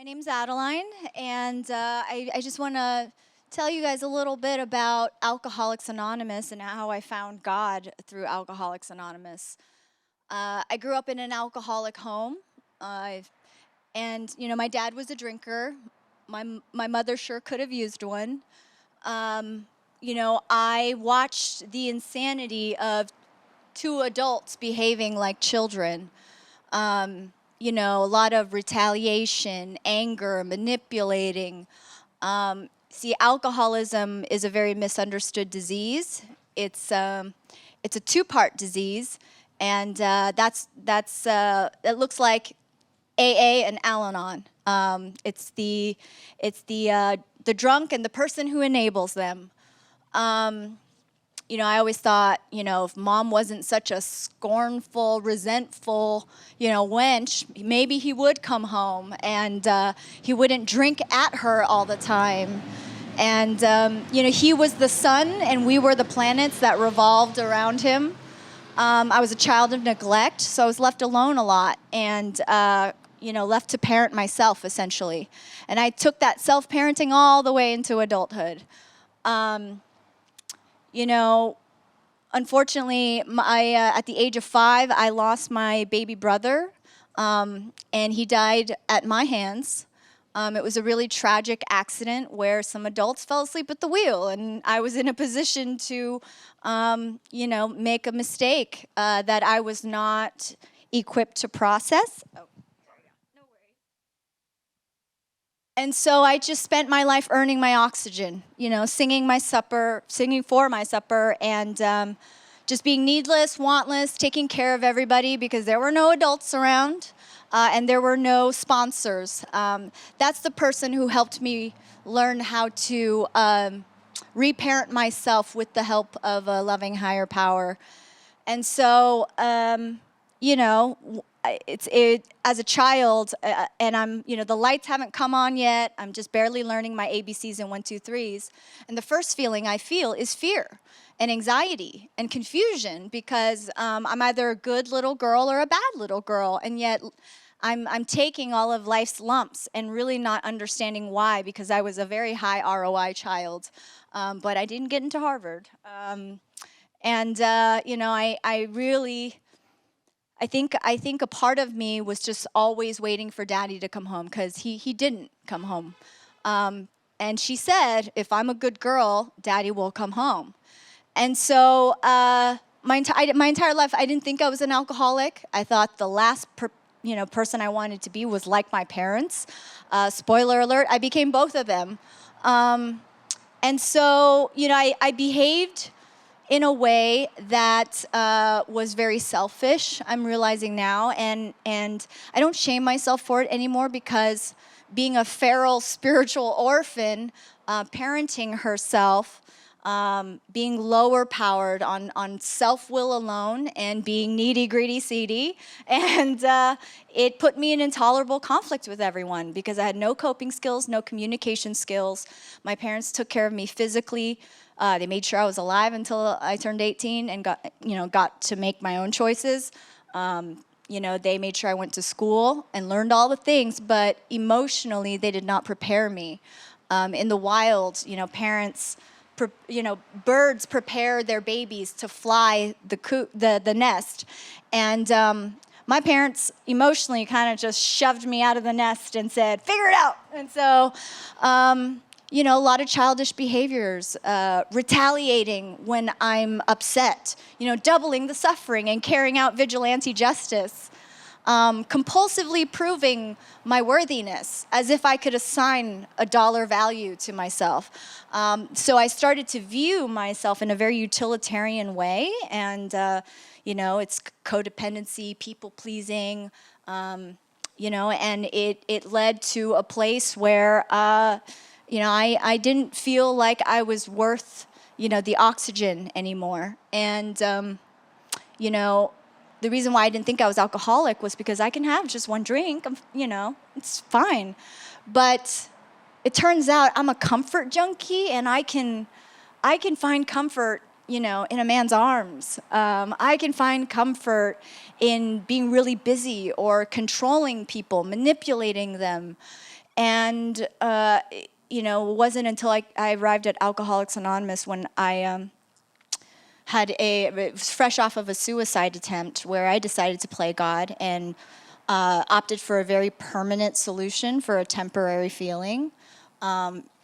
My name's Adeline, and I just want to tell you guys a little bit about Alcoholics Anonymous and how I found God through Alcoholics Anonymous. I grew up in an alcoholic home, and my dad was a drinker. My mother sure could have used one. I watched the insanity of two adults behaving like children. A lot of retaliation, anger, manipulating. See, alcoholism is a very misunderstood disease. It's a two-part disease, and it looks like AA and Al-Anon. It's the drunk and the person who enables them. I always thought, if mom wasn't such a scornful, resentful, wench, maybe he would come home and he wouldn't drink at her all the time. And, he was the sun and we were the planets that revolved around him. I was a child of neglect, so I was left alone a lot and, left to parent myself, essentially. And I took that self-parenting all the way into adulthood. Unfortunately, at the age of 5, I lost my baby brother, and he died at my hands. It was a really tragic accident where some adults fell asleep at the wheel, and I was in a position to, make a mistake that I was not equipped to process. And so I just spent my life earning my oxygen, singing for my supper, and just being needless, wantless, taking care of everybody because there were no adults around and there were no sponsors. That's the person who helped me learn how to reparent myself with the help of a loving higher power. And so, as a child, and I'm, the lights haven't come on yet. I'm just barely learning my ABCs and 1, 2, 3s. And the first feeling I feel is fear and anxiety and confusion because I'm either a good little girl or a bad little girl. And yet I'm taking all of life's lumps and really not understanding why, because I was a very high ROI child. But I didn't get into Harvard. I think a part of me was just always waiting for Daddy to come home because he didn't come home. And she said, if I'm a good girl, Daddy will come home. And so my entire life, I didn't think I was an alcoholic. I thought the last person I wanted to be was like my parents. Spoiler alert, I became both of them. And so, I behaved in a way that was very selfish, I'm realizing now, and I don't shame myself for it anymore because being a feral spiritual orphan, parenting herself, being lower powered on self-will alone and being needy, greedy, seedy, and it put me in intolerable conflict with everyone because I had no coping skills, no communication skills. My parents took care of me physically. They made sure I was alive until I turned 18 and got to make my own choices. They made sure I went to school and learned all the things, but emotionally they did not prepare me. In the wild, parents, birds prepare their babies to fly the nest, and my parents emotionally kind of just shoved me out of the nest and said, "Figure it out." And so. A lot of childish behaviors, retaliating when I'm upset, doubling the suffering and carrying out vigilante justice, compulsively proving my worthiness as if I could assign a dollar value to myself. So I started to view myself in a very utilitarian way, and, it's codependency, people-pleasing, and it led to a place where I didn't feel like I was worth, the oxygen anymore. And, the reason why I didn't think I was alcoholic was because I can have just one drink, it's fine. But it turns out I'm a comfort junkie and I can find comfort, in a man's arms. I can find comfort in being really busy or controlling people, manipulating them. And, it wasn't until I arrived at Alcoholics Anonymous when I it was fresh off of a suicide attempt where I decided to play God and opted for a very permanent solution for a temporary feeling.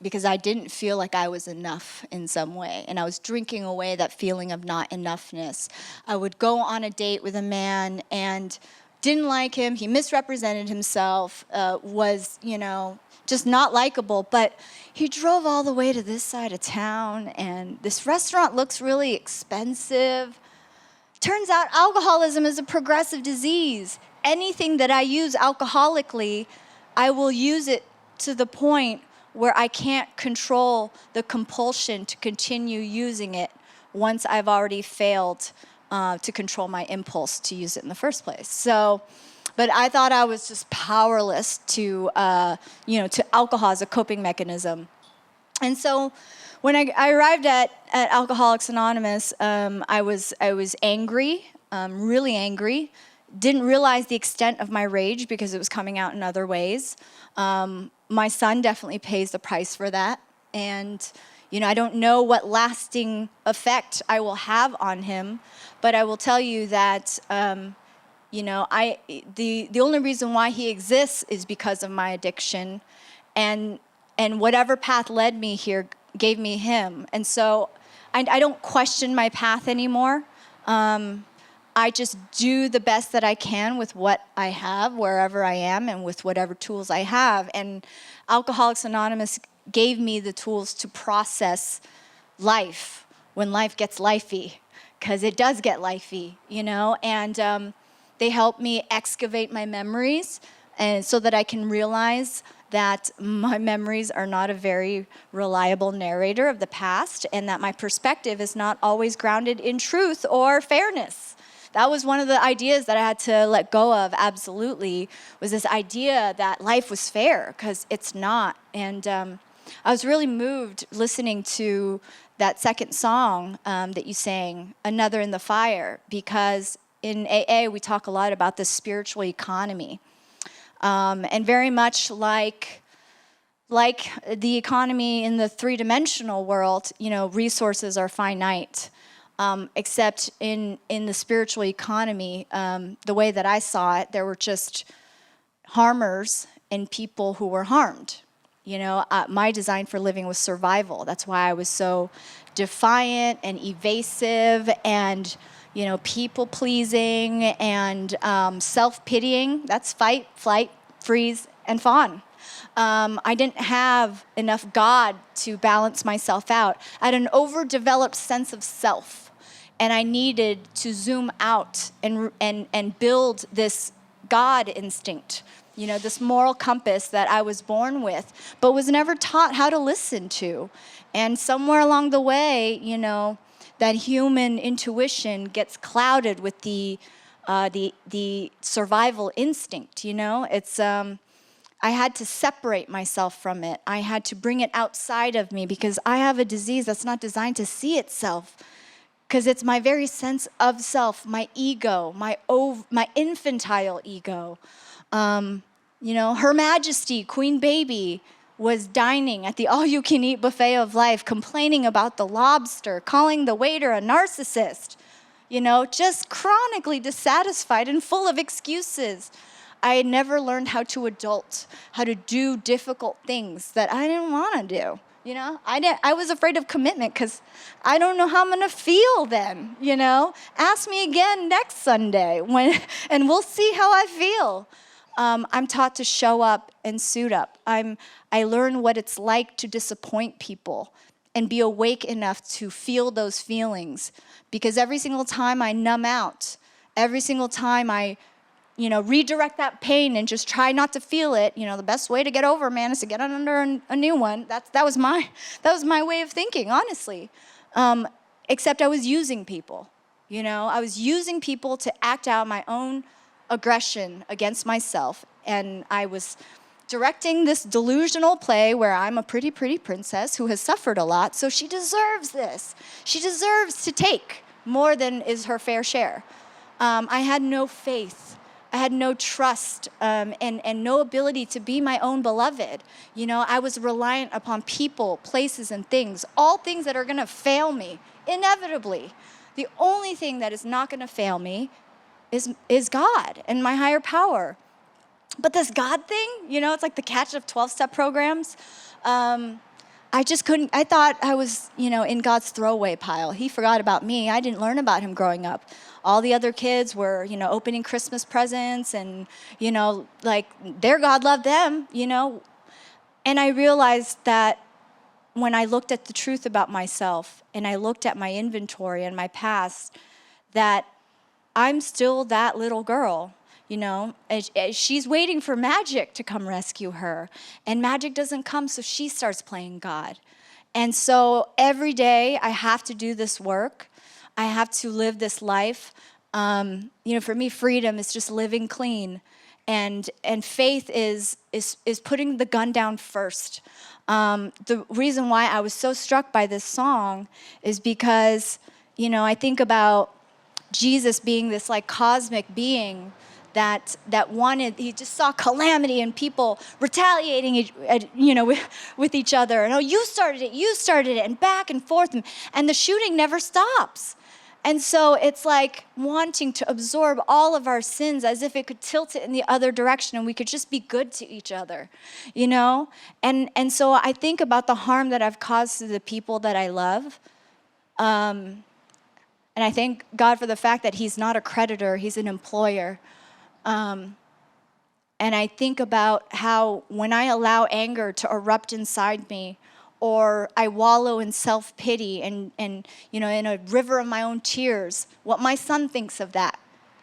Because I didn't feel like I was enough in some way. And I was drinking away that feeling of not enoughness. I would go on a date with a man and didn't like him. He misrepresented himself, was, just not likable. But he drove all the way to this side of town, and this restaurant looks really expensive. Turns out alcoholism is a progressive disease. Anything that I use alcoholically, I will use it to the point where I can't control the compulsion to continue using it once I've already failed to control my impulse to use it in the first place. So, but I thought I was just powerless to alcohol as a coping mechanism. And so when I arrived at Alcoholics Anonymous, I was angry, really angry. Didn't realize the extent of my rage because it was coming out in other ways. My son definitely pays the price for that. And, I don't know what lasting effect I will have on him, but I will tell you that, the only reason why he exists is because of my addiction. And whatever path led me here gave me him. And so I don't question my path anymore. I just do the best that I can with what I have, wherever I am, and with whatever tools I have. And Alcoholics Anonymous gave me the tools to process life when life gets lifey, because it does get lifey, And they helped me excavate my memories, and so that I can realize that my memories are not a very reliable narrator of the past, and that my perspective is not always grounded in truth or fairness. That was one of the ideas that I had to let go of, absolutely, was this idea that life was fair, because it's not. And I was really moved listening to that second song that you sang, Another in the Fire, because in AA we talk a lot about the spiritual economy. And very much like the economy in the three-dimensional world, resources are finite. Except in the spiritual economy, the way that I saw it, there were just harmers and people who were harmed. My design for living was survival. That's why I was so defiant and evasive and, people-pleasing and self-pitying. That's fight, flight, freeze, and fawn. I didn't have enough God to balance myself out. I had an overdeveloped sense of self. And I needed to zoom out and build this God instinct, this moral compass that I was born with, but was never taught how to listen to. And somewhere along the way, that human intuition gets clouded with the survival instinct. It's I had to separate myself from it. I had to bring it outside of me because I have a disease that's not designed to see itself. Because it's my very sense of self, my ego, my infantile ego. Her Majesty, Queen Baby, was dining at the all-you-can-eat buffet of life, complaining about the lobster, calling the waiter a narcissist, just chronically dissatisfied and full of excuses. I had never learned how to adult, how to do difficult things that I didn't want to do. I was afraid of commitment because I don't know how I'm going to feel then, Ask me again next Sunday and we'll see how I feel. I'm taught to show up and suit up. I learn what it's like to disappoint people and be awake enough to feel those feelings, because every single time I numb out, every single time I redirect that pain and just try not to feel it. The best way to get over, man, is to get under a new one. That was my way of thinking, honestly. Except I was using people. I was using people to act out my own aggression against myself, and I was directing this delusional play where I'm a pretty princess who has suffered a lot, so she deserves this. She deserves to take more than is her fair share. I had no faith I had no trust and no ability to be my own beloved. You know, I was reliant upon people, places, and things, all things that are going to fail me, inevitably. The only thing that is not going to fail me is God and my higher power. But this God thing, you know, it's like the catch of 12-step programs. I just couldn't, I thought I was, you know, in God's throwaway pile. He forgot about me. I didn't learn about him growing up. All the other kids were, you know, opening Christmas presents and, you know, like their God loved them, you know. And I realized that when I looked at the truth about myself and I looked at my inventory and my past, that I'm still that little girl. You know, she's waiting for magic to come rescue her. And magic doesn't come, so she starts playing God. And so every day I have to do this work. I have to live this life. You know, for me, freedom is just living clean. And faith is putting the gun down first. The reason why I was so struck by this song is because, you know, I think about Jesus being this like cosmic being that wanted, he just saw calamity and people retaliating, you know, with each other. And, oh, you started it, and back and forth. And the shooting never stops. And so it's like wanting to absorb all of our sins as if it could tilt it in the other direction and we could just be good to each other, you know? And so I think about the harm that I've caused to the people that I love. And I thank God for the fact that he's not a creditor, he's an employer. And I think about how when I allow anger to erupt inside me, or I wallow in self-pity and you know, in a river of my own tears, what my son thinks of that.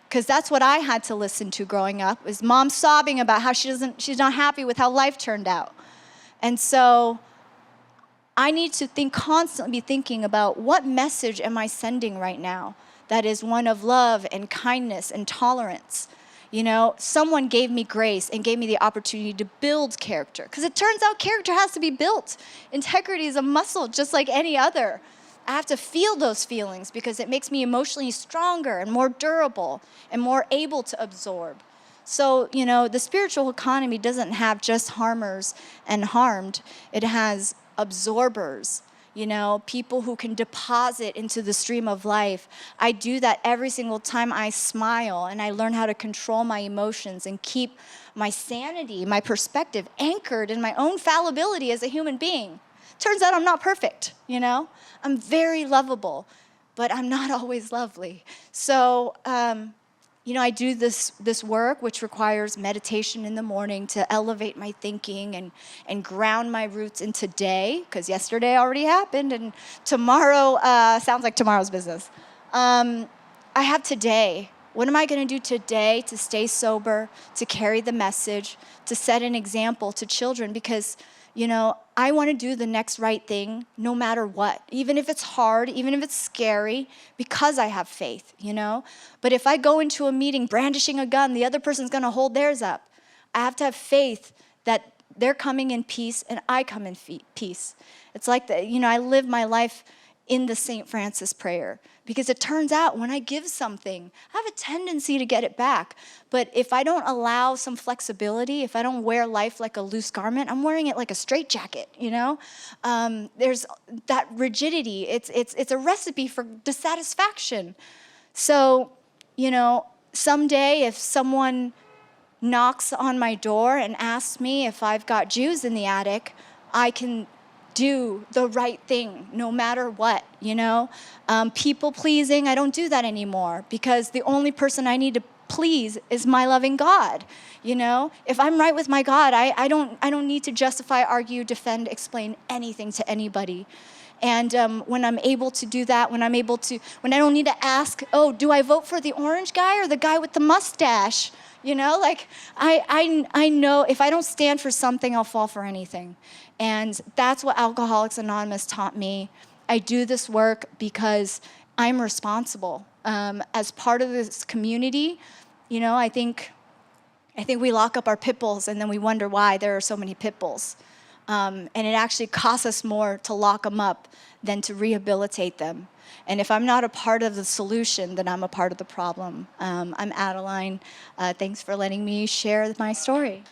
Because that's what I had to listen to growing up, is mom sobbing about how she's not happy with how life turned out. And so I need to constantly be thinking about what message am I sending right now that is one of love and kindness and tolerance. You know, someone gave me grace and gave me the opportunity to build character. Because it turns out character has to be built. Integrity is a muscle just like any other. I have to feel those feelings because it makes me emotionally stronger and more durable and more able to absorb. So, you know, the spiritual economy doesn't have just harmers and harmed. It has absorbers. You know, people who can deposit into the stream of life. I do that every single time I smile, and I learn how to control my emotions and keep my sanity, my perspective anchored in my own fallibility as a human being. Turns out I'm not perfect, you know? I'm very lovable, but I'm not always lovely. So, you know, I do this work, which requires meditation in the morning to elevate my thinking and ground my roots in today, because yesterday already happened, and tomorrow sounds like tomorrow's business. I have today. What am I going to do today to stay sober, to carry the message, to set an example to children? Because, you know, I want to do the next right thing no matter what, even if it's hard, even if it's scary, because I have faith, you know? But if I go into a meeting brandishing a gun, the other person's going to hold theirs up. I have to have faith that they're coming in peace and I come in peace. It's like, you know, I live my life in the St. Francis prayer, because it turns out when I give something, I have a tendency to get it back. But if I don't allow some flexibility, if I don't wear life like a loose garment, I'm wearing it like a straitjacket, you know? There's that rigidity. It's a recipe for dissatisfaction. So, you know, someday if someone knocks on my door and asks me if I've got Jews in the attic, I can do the right thing no matter what, you know? People pleasing, I don't do that anymore, because the only person I need to please is my loving God, you know? If I'm right with my God, I don't need to justify, argue, defend, explain anything to anybody. And when I'm able to do that, when I don't need to ask, oh, do I vote for the orange guy or the guy with the mustache? You know, like I know if I don't stand for something, I'll fall for anything. And that's what Alcoholics Anonymous taught me. I do this work because I'm responsible. As part of this community, you know, I think we lock up our pit bulls and then we wonder why there are so many pit bulls. And it actually costs us more to lock them up than to rehabilitate them. And if I'm not a part of the solution, then I'm a part of the problem. I'm Adeline. Thanks for letting me share my story.